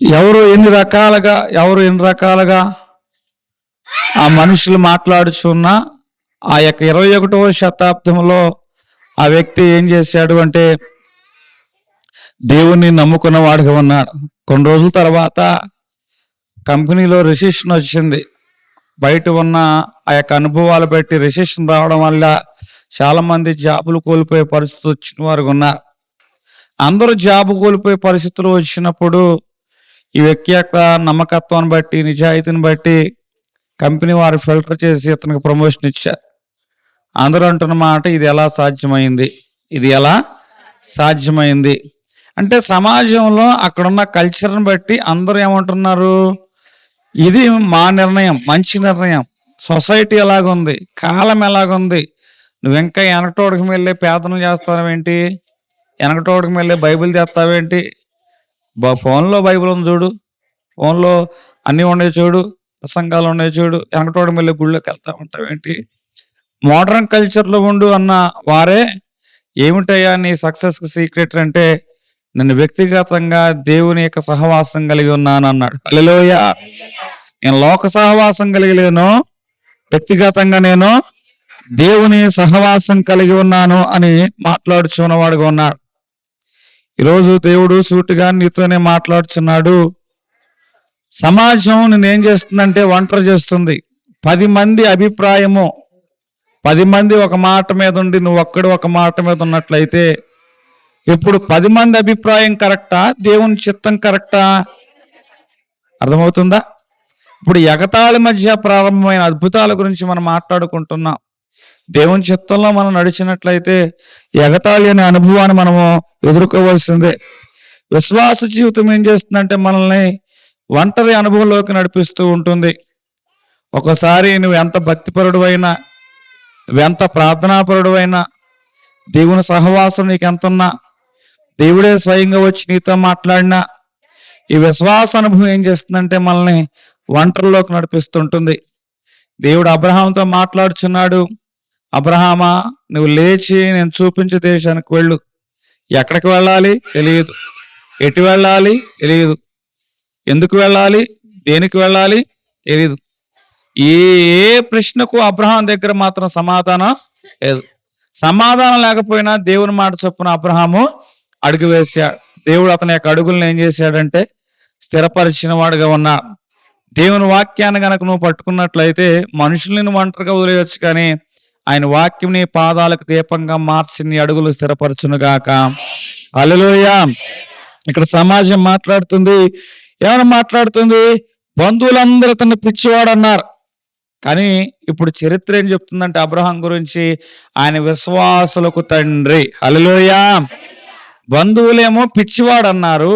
ఎవరు ఎన్ని రకాలుగా ఆ మనుషులు మాట్లాడుచున్నా ఆ యొక్క 21వ శతాబ్దంలో ఆ వ్యక్తి ఏం చేశాడు అంటే దేవుణ్ణి నమ్ముకున్న వాడిగా ఉన్నాడు. కొన్ని రోజుల తర్వాత కంపెనీలో రెసిషన్ వచ్చింది. బయట ఉన్న ఆ యొక్క అనుభవాలు బట్టి రెసిషన్ రావడం వల్ల చాలా మంది జాబులు కోల్పోయే పరిస్థితి వచ్చిన వారు ఉన్నారు. అందరూ జాబు కోల్పోయే పరిస్థితులు వచ్చినప్పుడు ఈ వ్యక్తి యొక్క నమ్మకత్వాన్ని బట్టి, నిజాయితీని బట్టి కంపెనీ వారు ఫిల్టర్ చేసి ఇతనికి ప్రమోషన్ ఇచ్చారు. అందరూ అంటున్న మాట, ఇది ఎలా సాధ్యమైంది అంటే సమాజంలో అక్కడున్న కల్చర్ని బట్టి అందరూ ఏమంటున్నారు, ఇది మా నిర్ణయం, మంచి నిర్ణయం. సొసైటీ ఎలాగుంది, కాలం ఎలాగుంది, నువ్వు ఇంకా వెనకటోడికి వెళ్ళి పేదనం చేస్తావేంటి, వెనకటోడికి వెళ్ళి బైబిల్ చేస్తావేంటి, ఫోన్లో బైబిల్ ఉంది చూడు, ఫోన్లో అన్నీ ఉన్నాయి చూడు, ప్రసంగాలు ఉన్నాయి చూడు, వెనకటోడికి వెళ్ళి గుళ్ళోకి వెళ్తా ఉంటావేంటి, మోడర్న్ కల్చర్లో ఉండు అన్న వారే ఏమిటయ్యా నీ సక్సెస్కి సీక్రెట్ అంటే నేను వ్యక్తిగతంగా దేవుని యొక్క సహవాసం కలిగి ఉన్నాను అన్నాడు. హల్లెలూయా. నేను లోక సహవాసం కలిగి లేను, వ్యక్తిగతంగా నేను దేవుని సహవాసం కలిగి ఉన్నాను అని మాట్లాడుచున్నవాడుగా ఉన్నాడు. ఈరోజు దేవుడు సూటిగా నీతోనే మాట్లాడుచున్నాడు. సమాజం నేనేం చేస్తుందంటే ఒంటరి చేస్తుంది. 10 మంది అభిప్రాయము, 10 మంది ఒక మాట మీద ఉండి నువ్వు ఒక్కడు ఒక మాట మీద ఉన్నట్లయితే ఇప్పుడు 10 మంది అభిప్రాయం కరెక్టా, దేవుని చిత్తం కరెక్టా? అర్థమవుతుందా? ఇప్పుడు ఎగతాళి మధ్య ప్రారంభమైన అద్భుతాల గురించి మనం మాట్లాడుకుంటున్నాం. దేవుని చిత్తంలో మనం నడిచినట్లయితే ఎగతాళి అనే అనుభవాన్ని మనము ఎదుర్కోవాల్సిందే. విశ్వాస జీవితం ఏం చేస్తుందంటే మనల్ని ఒంటరి అనుభవంలోకి నడిపిస్తూ ఉంటుంది. ఒకసారి నువ్వు ఎంత భక్తిపరుడు అయినా, నువ్వెంత ప్రార్థనాపరుడు అయినా, దేవుని సహవాసం నీకు ఎంతున్నా, దేవుడే స్వయంగా వచ్చి నీతో మాట్లాడినా, ఈ విశ్వాస అనుభవం ఏం చేస్తుందంటే మనల్ని ఒంటరిలోకి నడిపిస్తుంటుంది. దేవుడు అబ్రహాంతో మాట్లాడుచున్నాడు, అబ్రహామా నువ్వు లేచి నేను చూపించే దేశానికి వెళ్ళు. ఎక్కడికి వెళ్ళాలి తెలియదు, ఎటు వెళ్ళాలి తెలియదు, ఎందుకు వెళ్ళాలి, దేనికి వెళ్ళాలి తెలియదు. ఏ ప్రశ్నకు అబ్రహాం దగ్గర మాత్రం సమాధానం లేదు. సమాధానం లేకపోయినా దేవుని మాట చొప్పున అబ్రహాము అడుగు వేశాడు. దేవుడు అతని యొక్క అడుగులను ఏం చేశాడంటే స్థిరపరిచిన వాడుగా ఉన్నా. దేవుని వాక్యాన్ని గనక నువ్వు పట్టుకున్నట్లయితే మనుషుల్ని నువ్వు ఒంటరిగా వదిలేయచ్చు, కానీ ఆయన వాక్యం నీ పాదాలకు దీపంగా మార్చి నీ అడుగులు స్థిరపరచునుగాక. హల్లెలూయా. ఇక్కడ సమాజం మాట్లాడుతుంది, ఏమైనా మాట్లాడుతుంది, బంధువులందరూ అతన్ని పిచ్చివాడు అన్నారు. కానీ ఇప్పుడు చరిత్ర ఏం చెప్తుందంటే అబ్రహాం గురించి, ఆయన విశ్వాసులకు తండ్రి. హల్లెలూయా. బంధువులేమో పిచ్చివాడు అన్నారు,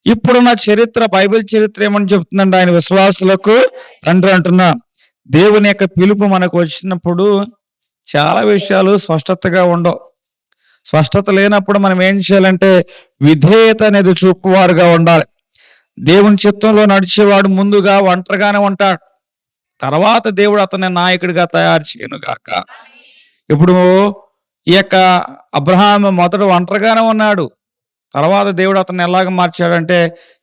ఇప్పుడున్న చరిత్ర, బైబిల్ చరిత్ర ఏమని చెప్తుందంటే ఆయన విశ్వాసులకు తండ్రి అంటున్నా. దేవుని యొక్క పిలుపు మనకు వచ్చినప్పుడు చాలా విషయాలు స్పష్టతగా ఉండవు. స్పష్టత లేనప్పుడు మనం ఏం చేయాలంటే విధేయత అనేది చూపువారుగా ఉండాలి. దేవుని చిత్తంలో నడిచేవాడు ముందుగా ఒంటరిగానే ఉంటాడు, తర్వాత దేవుడు అతన్ని నాయకుడిగా తయారు చేయను గాక. ఇప్పుడు ఈ యొక్క అబ్రహాం మొదట ఒంటరిగానే ఉన్నాడు, తర్వాత దేవుడు అతన్ని ఎలాగ మార్చాడంటే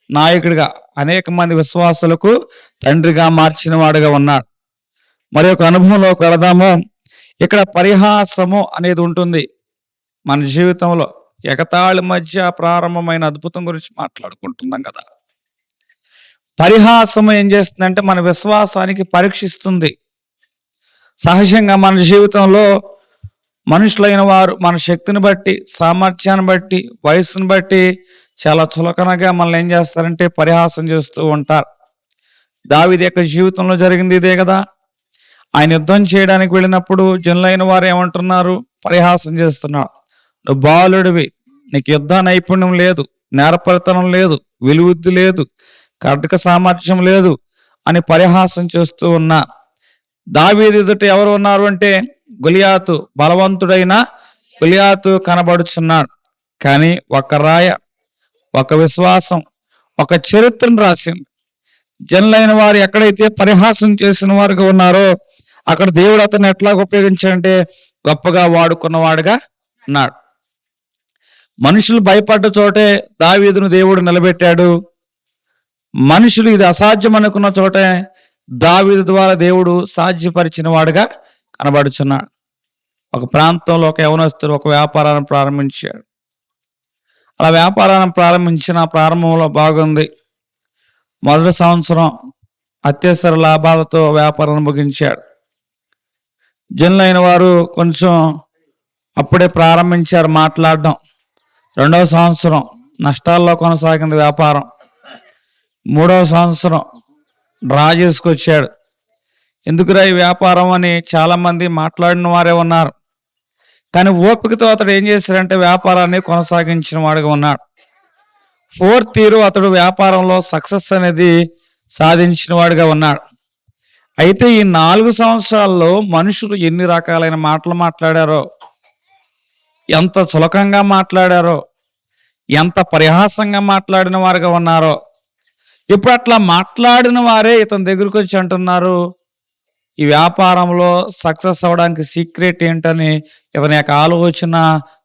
నాయకుడిగా, అనేక మంది విశ్వాసులకు తండ్రిగా మార్చిన వాడుగా ఉన్నాడు. మరి ఒక అనుభవంలోకి వెళదాము. ఇక్కడ పరిహాసము అనేది ఉంటుంది మన జీవితంలో. ఎగతాళి మధ్య ప్రారంభమైన అద్భుతం గురించి మాట్లాడుకుంటున్నాం కదా. పరిహాసము ఏం చేస్తుందంటే మన విశ్వాసానికి పరీక్షిస్తుంది. సహజంగా మన జీవితంలో మనుషులైన వారు మన శక్తిని బట్టి, సామర్థ్యాన్ని బట్టి, వయస్సును బట్టి చాలా చులకనగా మనల్ని ఏం చేస్తారంటే పరిహాసం చేస్తూ ఉంటారు. దావీదు యొక్క జీవితంలో జరిగింది ఇదే కదా. ఆయన యుద్ధం చేయడానికి వెళ్ళినప్పుడు జనులైన వారు ఏమంటున్నారు, పరిహాసం చేస్తున్నారు. నువ్వు బాలుడివి, నీకు యుద్ధ నైపుణ్యం లేదు, నేర్పరితనం లేదు, విలువృద్ధి లేదు, కర్టక సామర్థ్యం లేదు అని పరిహాసం చేస్తూ ఉన్నా. దావీదు ఎదుట ఎవరు ఉన్నారు అంటే గొలియాతు, బలవంతుడైన గొలియాతు కనబడుచున్నాడు. కానీ ఒక రాయ, ఒక విశ్వాసం, ఒక చరిత్రను రాసింది. జనులైన వారు ఎక్కడైతే పరిహాసం చేసిన వారుగా ఉన్నారో అక్కడ దేవుడు అతన్ని ఎట్లా ఉపయోగించాడంటే గొప్పగా వాడుకున్నవాడుగా ఉన్నాడు. మనుషులు భయపడ్డ చోటే దావీదును దేవుడు నిలబెట్టాడు. మనుషులు ఇది అసాధ్యం అనుకున్న చోటే దావీదు ద్వారా దేవుడు సాధ్యపరిచిన వాడుగా కనబడుచున్నాడు. ఒక ప్రాంతంలో ఒక యవనస్తుడు ఒక వ్యాపారాన్ని ప్రారంభించాడు. అలా వ్యాపారాన్ని ప్రారంభంలో బాగుంది. మొదటి సంవత్సరం అత్యవసర లాభాలతో వ్యాపారాన్ని ముగించాడు. జనులైన వారు కొంచెం అప్పుడే ప్రారంభించారు మాట్లాడడం. రెండవ సంవత్సరం నష్టాల్లో కొనసాగింది వ్యాపారం. మూడవ సంవత్సరం డ్రా చేసుకొచ్చాడు. ఎందుకురా ఈ వ్యాపారం అని చాలామంది మాట్లాడిన వారే ఉన్నారు. కానీ ఓపికతో అతడు ఏం చేశాడంటే వ్యాపారాన్ని కొనసాగించిన వాడిగా ఉన్నాడు. ఫోర్త్ ఇయర్ అతడు వ్యాపారంలో సక్సెస్ అనేది సాధించిన వాడిగా ఉన్నాడు. అయితే ఈ 4 సంవత్సరాల్లో మనుషులు ఎన్ని రకాలైన మాటలు మాట్లాడారో, ఎంత చులకంగా మాట్లాడారో, ఎంత పరిహాసంగా మాట్లాడిన వారుగా ఉన్నారో. ఇప్పుడు అట్లా మాట్లాడిన వారే ఇతని దగ్గరికి వచ్చి అంటున్నారు, ఈ వ్యాపారంలో సక్సెస్ అవ్వడానికి సీక్రెట్ ఏంటని ఇతని యొక్క ఆలోచన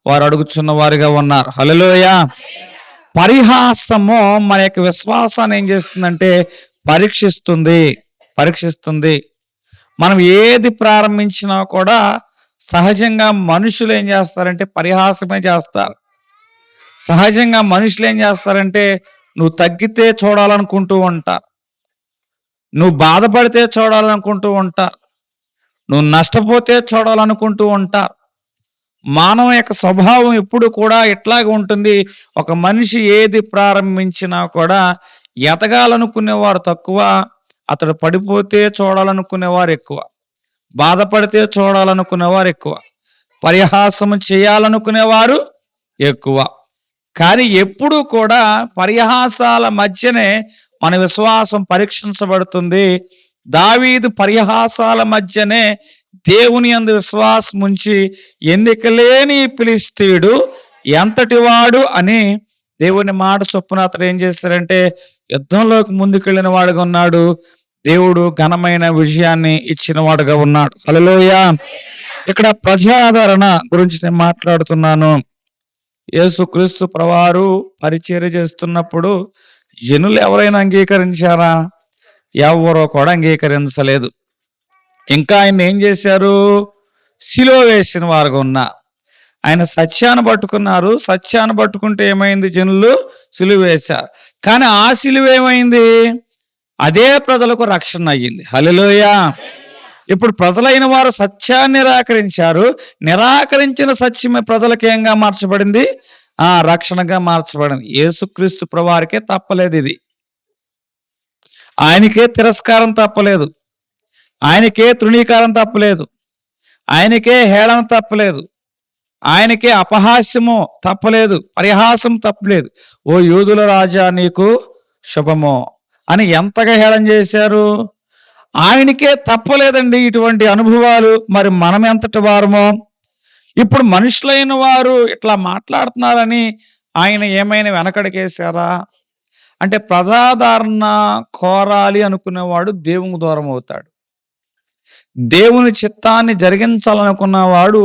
వారు అడుగుతున్న వారిగా ఉన్నారు. హల్లెలూయా. పరిహాసము మన యొక్క విశ్వాసాన్ని ఏం చేస్తుందంటే పరీక్షిస్తుంది. మనం ఏది ప్రారంభించినా కూడా సహజంగా మనుషులు ఏం చేస్తారంటే పరిహాసమే చేస్తారు. సహజంగా మనుషులు ఏం చేస్తారంటే నువ్వు తగ్గితే చూడాలనుకుంటూ ఉంటారు, నువ్వు బాధపడితే చూడాలనుకుంటూ ఉంటారు, నువ్వు నష్టపోతే చూడాలనుకుంటూ ఉంటారు. మానవ యొక్క స్వభావం ఎప్పుడు కూడా ఇట్లాగే ఉంటుంది. ఒక మనిషి ఏది ప్రారంభించినా కూడా ఎదగాలనుకునేవారు తక్కువ, అతడు పడిపోతే చూడాలనుకునేవారు ఎక్కువ, బాధపడితే చూడాలనుకునేవారు ఎక్కువ, పరిహాసం చేయాలనుకునేవారు ఎక్కువ. కానీ ఎప్పుడు కూడా పరిహాసాల మధ్యనే మన విశ్వాసం పరీక్షించబడుతుంది. దావీదు పరిహాసాల మధ్యనే దేవుని యందు విశ్వాసం ఉంచి ఎన్నికలేని ఫిలిష్తీయుడు ఎంతటి వాడు అని దేవుని మాట చొప్పున అతడు ఏం చేశారంటే యుద్ధంలోకి ముందుకెళ్ళిన వాడుగా ఉన్నాడు. దేవుడు ఘనమైన విజయాన్ని ఇచ్చిన వాడుగా ఉన్నాడు. హల్లెలూయా. ఇక్కడ ప్రజాదరణ గురించి నేను మాట్లాడుతున్నాను. యేసుక్రీస్తు ప్రభువారు పరిచర్య చేస్తున్నప్పుడు జనులు ఎవరైనా అంగీకరించారా? ఎవరో కూడా అంగీకరించలేదు. ఇంకా ఆయన ఏం చేశారు? సిలువ వేసిన వారుగా ఉన్నా ఆయన సత్యాన్ని పట్టుకున్నారు. సత్యాన్ని పట్టుకుంటే ఏమైంది? జనులు సిలువ వేశారు. కానీ ఆ సిలువ ఏమైంది? అదే ప్రజలకు రక్షణ అయ్యింది. హల్లెలూయా. ఇప్పుడు ప్రజలైన వారు సత్యాన్ని నిరాకరించారు. నిరాకరించిన సత్యమే ప్రజలకు ఏంగా మార్చబడింది? రక్షణగా మార్చబడింది. యేసుక్రీస్తు ప్రభువారికే తప్పలేదు ఇది. ఆయనకే తిరస్కారం తప్పలేదు, ఆయనకే తృణీకారం తప్పలేదు, ఆయనకే హేళన తప్పలేదు, ఆయనకే అపహాస్యము తప్పలేదు, పరిహాసం తప్పలేదు. ఓ యూదుల రాజా నీకు శుభమో అని ఎంతగా హేళన చేశారు. ఆయనకే తప్పలేదండి ఇటువంటి అనుభవాలు. మరి మనం ఎంతటి వారమో? ఇప్పుడు మనుషులైన వారు ఇట్లా మాట్లాడుతున్నారని ఆయన ఏమైనా వెనకడికేశారా? అంటే ప్రజాదరణ కోరాలి అనుకునేవాడు దేవునికి దూరం అవుతాడు. దేవుని చిత్తాన్ని జరిగించాలనుకున్నవాడు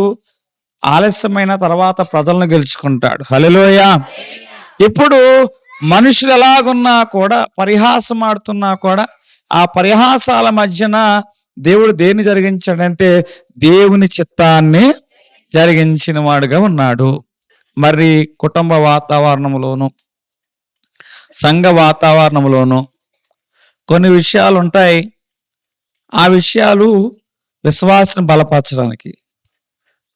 ఆలస్యమైన తర్వాత ప్రజలను గెలుచుకుంటాడు. హల్లెలూయా. ఇప్పుడు మనుషులు ఎలాగున్నా కూడా పరిహాసం ఆడుతున్నా కూడా ఆ పరిహాసాల మధ్యన దేవుడు దేన్ని జరిగించాడంటే దేవుని చిత్తాన్ని జరిగించిన వాడుగా ఉన్నాడు. మరి కుటుంబ వాతావరణంలోను సంఘ వాతావరణంలోను కొన్ని విషయాలు ఉంటాయి. ఆ విషయాలు విశ్వాసాన్ని బలపరచడానికి,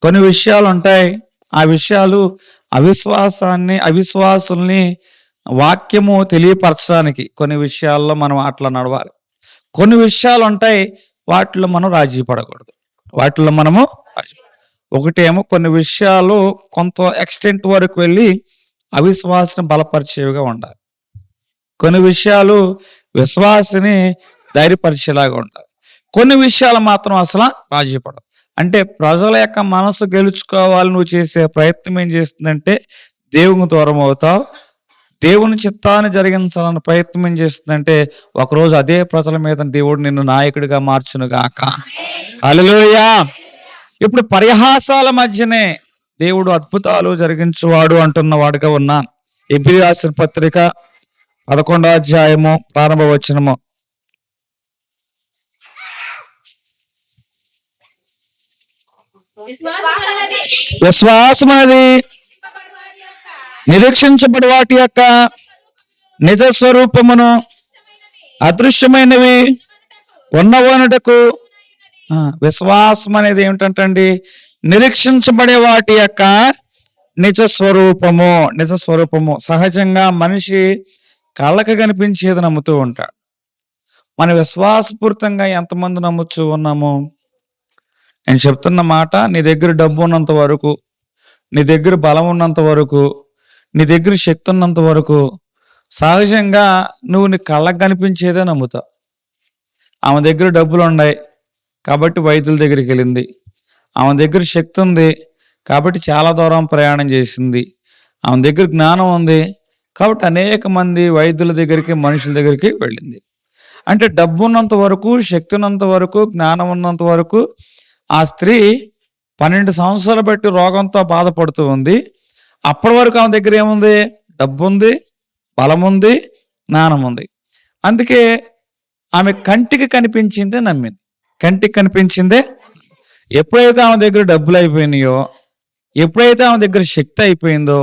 కొన్ని విషయాలు ఉంటాయి ఆ విషయాలు అవిశ్వాసుల్ని వాక్యము తెలియపరచడానికి కొన్ని విషయాల్లో మనం అట్లా నడవాలి. కొన్ని విషయాలు ఉంటాయి వాటిలో మనం రాజీ పడకూడదు. ఒకటేమో కొన్ని విషయాలు కొంత ఎక్స్టెంట్ వరకు వెళ్ళి అవిశ్వాసాన్ని బలపరిచేవిగా ఉండాలి. కొన్ని విషయాలు విశ్వాసిని ధైర్యపరిచేలాగా ఉండాలి. కొన్ని విషయాలు మాత్రం అసలు రాజీ పడవు. అంటే ప్రజల యొక్క మనసు గెలుచుకోవాలి నువ్వు చేసే ప్రయత్నం ఏం చేస్తుందంటే దేవునికి దూరం అవుతావు. దేవుని చిత్తాన్ని జరిగించాలన్న ప్రయత్నం ఏం చేస్తుందంటే ఒకరోజు అదే ప్రజల మీద దేవుడు నిన్ను నాయకుడిగా మార్చునుగాక. హల్లెలూయా. ఇప్పుడు పరిహాసాల మధ్యనే దేవుడు అద్భుతాలు జరిగించువాడు అంటున్న వాడుగా ఉన్నా. హెబ్రీ రాసిన పత్రిక 11వ అధ్యాయము ప్రారంభ వచనము. విశ్వాసం అనేది నిరీక్షించబడి వాటి యొక్క నిజ స్వరూపమును అదృశ్యమైనవి ఉన్నవనుటకు. విశ్వాసం అనేది ఏమిటంటండి? నిరీక్షించబడే వాటి యొక్క నిజ స్వరూపము. నిజ స్వరూపము. సహజంగా మనిషి కళ్ళకి కనిపించేది నమ్ముతూ ఉంటాడు. మన విశ్వాసపూరితంగా ఎంతమంది నమ్ముతూ ఉన్నాము? నేను చెప్తున్న మాట, నీ దగ్గర డబ్బు ఉన్నంత వరకు, నీ దగ్గర బలం ఉన్నంత వరకు, నీ దగ్గర శక్తి ఉన్నంత వరకు సహజంగా నువ్వు నీ కళ్ళకు కనిపించేదే నమ్ముతావు. ఆమె దగ్గర డబ్బులు ఉన్నాయి కాబట్టి వైద్యుల దగ్గరికి వెళ్ళింది. ఆమె దగ్గర శక్తి ఉంది కాబట్టి చాలా దూరం ప్రయాణం చేసింది. ఆమె దగ్గర జ్ఞానం ఉంది కాబట్టి అనేక మంది వైద్యుల దగ్గరికి, మనుషుల దగ్గరికి వెళ్ళింది. అంటే డబ్బు ఉన్నంత వరకు, శక్తి ఉన్నంత వరకు, జ్ఞానం ఉన్నంత వరకు ఆ స్త్రీ 12 సంవత్సరాలు బట్టి రోగంతో బాధపడుతూ ఉంది. అప్పటి వరకు ఆమె దగ్గర ఏముంది? డబ్బు ఉంది, బలం ఉంది, జ్ఞానం ఉంది. అందుకే ఆమె కంటికి కనిపించిందే నమ్మింది. కంటికి కనిపించిందే. ఎప్పుడైతే ఆమె దగ్గర డబ్బులు అయిపోయినాయో, ఎప్పుడైతే ఆమె దగ్గర శక్తి అయిపోయిందో,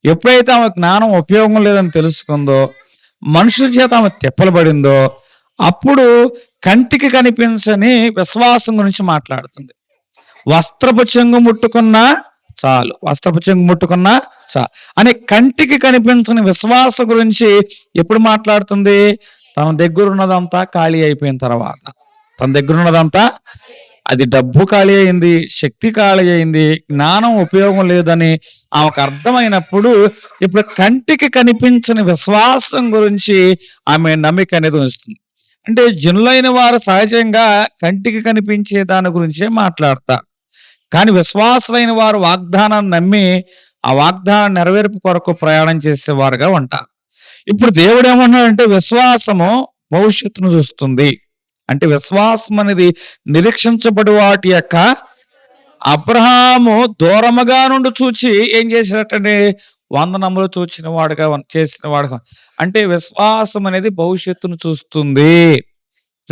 ఎప్పుడైతే ఆమె జ్ఞానం ఉపయోగం లేదని తెలుసుకుందో, మనుషుల చేత ఆమె తిప్పలు పడిందో, అప్పుడు కంటికి కనిపించని విశ్వాసం గురించి మాట్లాడుతుంది. వస్త్రపు చెంగు ముట్టుకున్నా చాలు, వస్త్రపు చెంగు ముట్టుకున్నా చాలు అని కంటికి కనిపించని విశ్వాసం గురించి ఎప్పుడు మాట్లాడుతుంది? తన దగ్గర ఉన్నదంతా ఖాళీ అయిపోయిన తర్వాత. తన దగ్గర ఉన్నదంతా, అది డబ్బు ఖాళీ అయింది, శక్తి ఖాళీ అయింది, జ్ఞానం ఉపయోగం లేదని ఆమెకు అర్థమైనప్పుడు ఇప్పుడు కంటికి కనిపించని విశ్వాసం గురించి ఆమె నమ్మిక అనేది ఉంచుతుంది. అంటే జనులైన వారు సహజంగా కంటికి కనిపించే దాని గురించే మాట్లాడతారు. కానీ విశ్వాసులైన వారు వాగ్దానాన్ని నమ్మి ఆ వాగ్దానం నెరవేర్పు కొరకు ప్రయాణం చేసేవారుగా ఉంటారు. ఇప్పుడు దేవుడు ఏమన్నాడంటే విశ్వాసము భవిష్యత్తును చూస్తుంది. అంటే విశ్వాసం అనేది నిరీక్షించబడి వాటి యొక్క అబ్రహాము దూరముగా నుండి చూచి ఏం చేసినట్టండి? వందనములు చూచిన వాడుగా చేసిన వాడుగా. అంటే విశ్వాసం అనేది భవిష్యత్తును చూస్తుంది.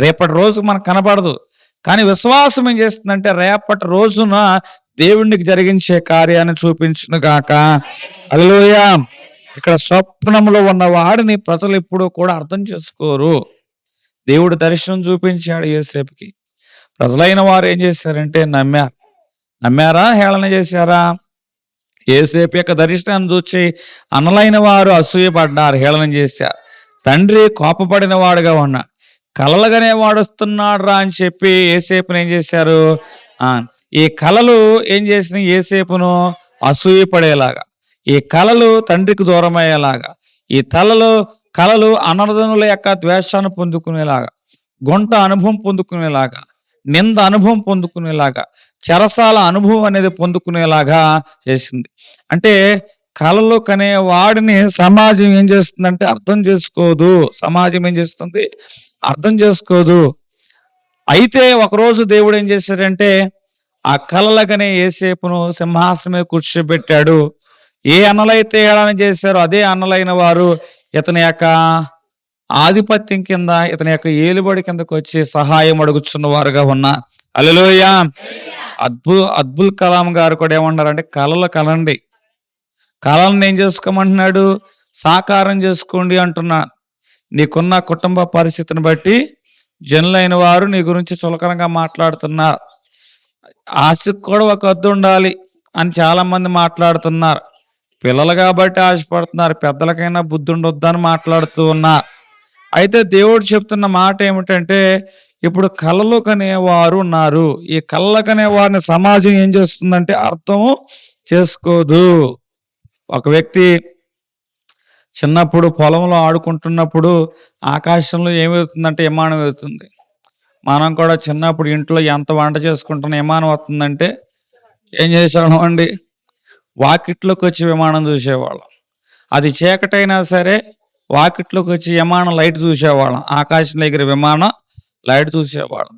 రేపటి రోజు మనకు కనపడదు, కానీ విశ్వాసం ఏం చేస్తుందంటే రేపటి రోజున దేవునికి జరిగించే కార్యాన్ని చూపించును గాక. హల్లెలూయా. ఇక్కడ స్వప్నంలో ఉన్న వాడిని ప్రజలు ఎప్పుడూ కూడా అర్థం చేసుకోరు. దేవుడు దర్శనం చూపించాడు యోసేపుకి. ప్రజలైన వారు ఏం చేశారంటే నమ్మారా, హేళన చేశారా? యోసేపు యొక్క దర్శనాన్ని చూచి అన్నలైన వారు అసూయపడ్డారు, హేళన చేశారు. తండ్రి కోపపడిన వాడుగా ఉన్నాడు. కలలుగానే వాడుస్తున్నాడు రా అని చెప్పి యోసేపుని ఏం చేశారు? ఈ కలలు ఏం చేసినాయి? యోసేపును అసూయపడేలాగా, ఈ కలలు తండ్రికి దూరం అయ్యేలాగా, ఈ కలలు అనర్థనుల యొక్క ద్వేషాన్ని పొందుకునేలాగా, గుంట అనుభవం పొందుకునేలాగా, నింద అనుభవం పొందుకునేలాగా, చెరసాల అనుభవం అనేది పొందుకునేలాగా చేసింది. అంటే కలలు కనే వాడిని సమాజం ఏం చేస్తుందంటే అర్థం చేసుకోదు. సమాజం ఏం చేస్తుంది? అర్థం చేసుకోదు. అయితే ఒకరోజు దేవుడు ఏం చేశాడంటే ఆ కలలకనే యోసేపును సింహాసనం మీద కూర్చోబెట్టాడు. ఏ అన్నలైతే ఏళన చేశారో అదే అన్నలైన వారు ఇతని యొక్క ఆధిపత్యం కింద, ఇతని యొక్క ఏలుబడి కిందకు వచ్చి సహాయం అడుగుచున్న వారుగా ఉన్నారు. హల్లెలూయా. అబ్దుల్ కలాం గారు కూడా ఏమన్నారంటే కలలు కలండి, కళలను ఏం చేసుకోమంటున్నాడు? సాకారం చేసుకోండి అంటున్నా. నీకున్న కుటుంబ పరిస్థితిని బట్టి జనులైన వారు నీ గురించి చులకనగా మాట్లాడుతున్నారు. ఆశకు కూడా ఒక హద్దు ఉండాలి అని చాలా మంది మాట్లాడుతున్నారు. పిల్లలు కాబట్టి ఆశపడుతున్నారు, పెద్దలకైనా బుద్ధి ఉండొద్దని మాట్లాడుతూ ఉన్నారు. అయితే దేవుడు చెప్తున్న మాట ఏమిటంటే ఇప్పుడు కలలు కనేవారు ఉన్నారు. ఈ కళ్ళ కనే వారిని సమాజం ఏం చేస్తుందంటే అర్థం చేసుకోదు. ఒక వ్యక్తి చిన్నప్పుడు పొలంలో ఆడుకుంటున్నప్పుడు ఆకాశంలో ఏమవుతుందంటే విమానం వెళ్తుంది. మనం కూడా చిన్నప్పుడు ఇంట్లో ఎంత వంట చేసుకుంటున్న విమానం వస్తుందంటే ఏం చేసేవాళ్ళం అండి? వాకిట్లోకి వచ్చి విమానం చూసేవాళ్ళం. అది చీకటైనా సరే వాకిట్లోకి వచ్చి విమానం లైట్ చూసేవాళ్ళం. ఆకాశంలో ఎగిరే విమానం లైట్ చూసేవాళ్ళం.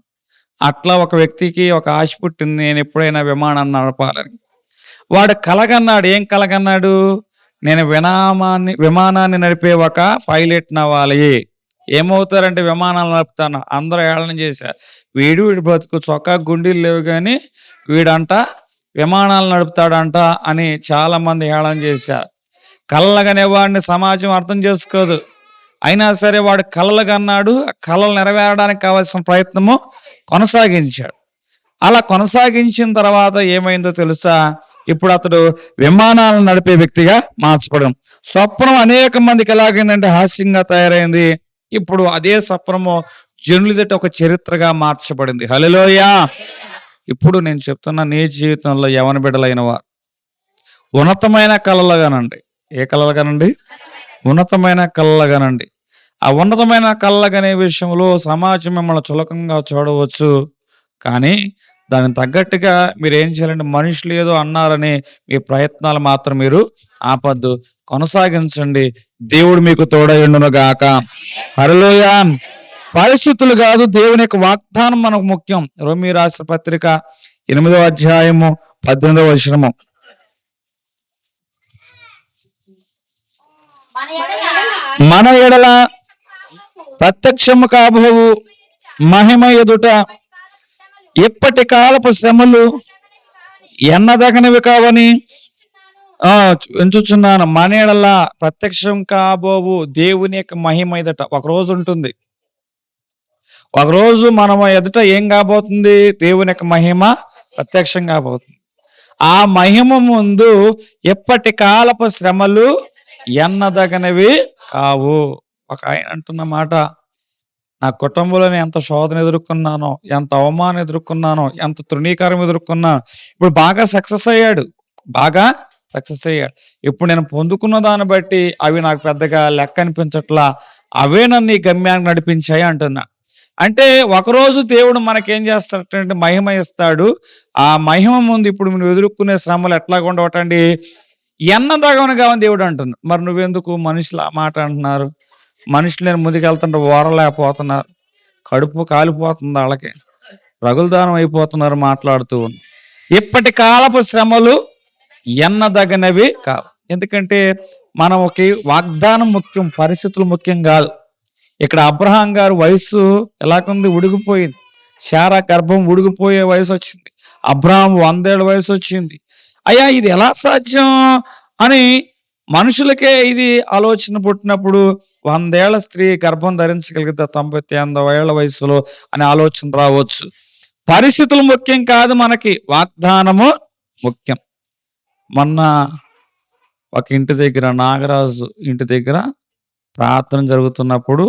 అట్లా ఒక వ్యక్తికి ఒక ఆశ పుట్టింది, నేను ఎప్పుడైనా విమానాన్ని నడపాలని. వాడు కలగన్నాడు. ఏం కలగన్నాడు? నేను విమానాన్ని నడిపే ఒక పైలట్ నవ్వాలి. ఏమవుతారంటే విమానాలు నడుపుతాను అందరూ ఏళన చేశారు. వీడి బ్రతుకు చొక్కా గుండీలు లేవు కానీ వీడంట విమానాలు నడుపుతాడంట అని చాలా మంది హేళన చేశారు. కళ్ళగనే వాడిని సమాజం అర్థం చేసుకోదు. అయినా సరే వాడు కలలుగన్నాడు. కళలు నెరవేరడానికి కావాల్సిన ప్రయత్నము కొనసాగించాడు. అలా కొనసాగించిన తర్వాత ఏమైందో తెలుసా? ఇప్పుడు అతడు విమానాలను నడిపే వ్యక్తిగా మార్చబడం. స్వప్నం అనేక మందికి ఎలాగైందంటే హాస్యంగా తయారైంది. ఇప్పుడు అదే స్వప్నము జనులదట ఒక చరిత్రగా మార్చబడింది. హల్లెలూయా. ఇప్పుడు నేను చెప్తున్నా, నీ జీవితంలో యవన బిడ్డలైన వారు ఉన్నతమైన కళలుగానండి. ఏ కళలుగానండి? ఉన్నతమైన కళలుగానండి. ఆ ఉన్నతమైన కళ్ళగనే విషయంలో సమాజం మిమ్మల్ని చులకంగా చూడవచ్చు. కానీ దానికి తగ్గట్టుగా మీరు ఏం చేయాలంటే మనుషులు ఏదో అన్నారని మీ ప్రయత్నాలు మాత్రం మీరు ఆపద్దు, కొనసాగించండి. దేవుడు మీకు తోడయుండును గాక. హల్లెలూయా. పరిస్థితులు కాదు, దేవుని యొక్క వాగ్దానం మనకు ముఖ్యం. రోమీ రాసిన పత్రిక 8వ అధ్యాయము 18వ వచనము. మన ఎడల ప్రత్యక్షము కాబోవు మహిమ ఎదుట ఇప్పటి కాలపు శ్రమలు ఎన్నదగనివి కావని ఎంచుచున్నాను. మన ఎడల ప్రత్యక్షం కాబోవు దేవుని యొక్క మహిమ ఎదుట ఒకరోజు ఉంటుంది. ఒకరోజు మనం ఎదుట ఏం కాబోతుంది? దేవుని యొక్క మహిమ ప్రత్యక్షం కాబోతుంది. ఆ మహిమ ముందు ఎప్పటి కాలపు శ్రమలు ఎన్నదగనివి కావు. ఒక ఆయన అంటున్న మాట, నా కుటుంబంలో ఎంత శోధన ఎదుర్కొన్నానో, ఎంత అవమానం ఎదుర్కొన్నానో, ఎంత తృణీకారం ఎదుర్కొన్నా, ఇప్పుడు బాగా సక్సెస్ అయ్యాడు. ఇప్పుడు నేను పొందుకున్న దాన్ని బట్టి అవి నాకు పెద్దగా లెక్క అనిపించట్లా, అవే నన్ను ఈ గమ్యానికి నడిపించాయి అంటున్నా. అంటే ఒకరోజు దేవుడు మనకేం చేస్తాడంటే మహిమ ఇస్తాడు. ఆ మహిమ ముందు ఇప్పుడు నువ్వు ఎదుర్కొనే శ్రమలు ఎట్లాగా ఉండవటండి? ఎన్నదగనుగా దేవుడు అంటున్నాడు. మరి నువ్వెందుకు మనుషులు ఆ మాట అంటున్నారు? మనుషులు నేను ముందుకెళ్తుంటే ఓరలేకపోతున్నారు, కడుపు కాలిపోతుంది, వాళ్ళకి రగులుదానం అయిపోతున్నారు మాట్లాడుతూ. ఇప్పటి కాలపు శ్రమలు ఎన్నదగినవి కావు. ఎందుకంటే మనకి వాగ్దానం ముఖ్యం, పరిస్థితులు ముఖ్యం కాదు. ఇక్కడ అబ్రహాం గారు వయసు ఎలాగుంది? ఉడిగిపోయింది. శారా గర్భం ఉడిగిపోయే వయసు వచ్చింది. అబ్రహాం 100 ఏళ్ళ వయసు వచ్చింది. అయ్యా ఇది ఎలా సాధ్యం అని మనుషులకే ఇది ఆలోచన పుట్టినప్పుడు 100 ఏళ్ల స్త్రీ గర్భం ధరించగలిగితే 99 ఏళ్ల వయసులో అనే ఆలోచన రావచ్చు. పరిస్థితులు ముఖ్యం కాదు, మనకి వాగ్దానము ముఖ్యం. మొన్న ఒక ఇంటి దగ్గర, నాగరాజు ఇంటి దగ్గర ప్రార్థన జరుగుతున్నప్పుడు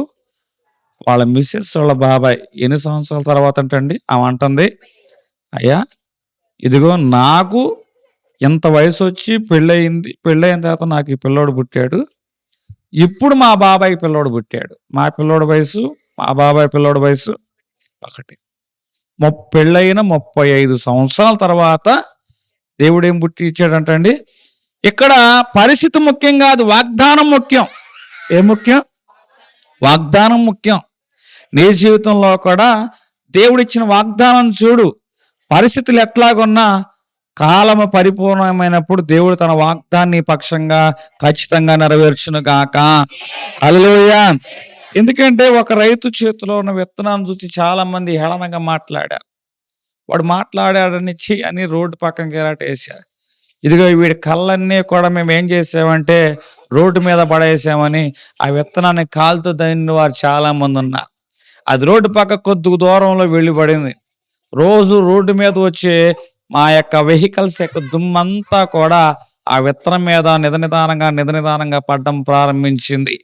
వాళ్ళ మిస్సెస్ వాళ్ళ బాబాయ్ ఎన్ని సంవత్సరాల తర్వాత అంటండి ఆమె అంటుంది, అయ్యా ఇదిగో నాకు ఇంత వయసు వచ్చి పెళ్ళయింది, పెళ్ళయిన తర్వాత నాకు ఈ పిల్లోడు పుట్టాడు, ఇప్పుడు మా బాబాయ్ పిల్లోడు పుట్టాడు, మా పిల్లోడి వయసు మా బాబాయ్ పిల్లోడి వయసు ఒకటి. పెళ్ళైన 35 సంవత్సరాల తర్వాత దేవుడు ఏం పుట్టి ఇచ్చాడంటండి. ఇక్కడ పరిస్థితి ముఖ్యం కాదు, వాగ్దానం ముఖ్యం. ఏం ముఖ్యం? వాగ్దానం ముఖ్యం. నీ జీవితంలో కూడా దేవుడిచ్చిన వాగ్దానం చూడు. పరిస్థితులు ఎట్లాగున్నా కాలము పరిపూర్ణమైనప్పుడు దేవుడు తన వాగ్దాన్ని పక్షంగా ఖచ్చితంగా నెరవేర్చును గాక. హల్లెలూయా. ఎందుకంటే ఒక రైతు చేతిలో ఉన్న విత్తనాన్ని చూసి చాలా మంది హేళనగా మాట్లాడారు. వాడు మాట్లాడాడని అని రోడ్డు పక్కన గిరాటేశారు. ఇదిగో వీడి కళ్ళన్నీ కూడా మేము ఏం చేసామంటే రోడ్డు మీద పడేసామని ఆ విత్తనాన్ని కాలుతో దాన్ని వారు చాలా మంది ఉన్నారు. అది రోడ్డు పక్క కొద్ది దూరంలో వెళ్ళి పడింది. రోజు రోడ్డు మీద వచ్చే మా యొక్క వెహికల్స్ యొక్క దుమ్మంతా కూడా ఆ విత్తనం మీద నిదానంగా పడడం ప్రారంభించింది.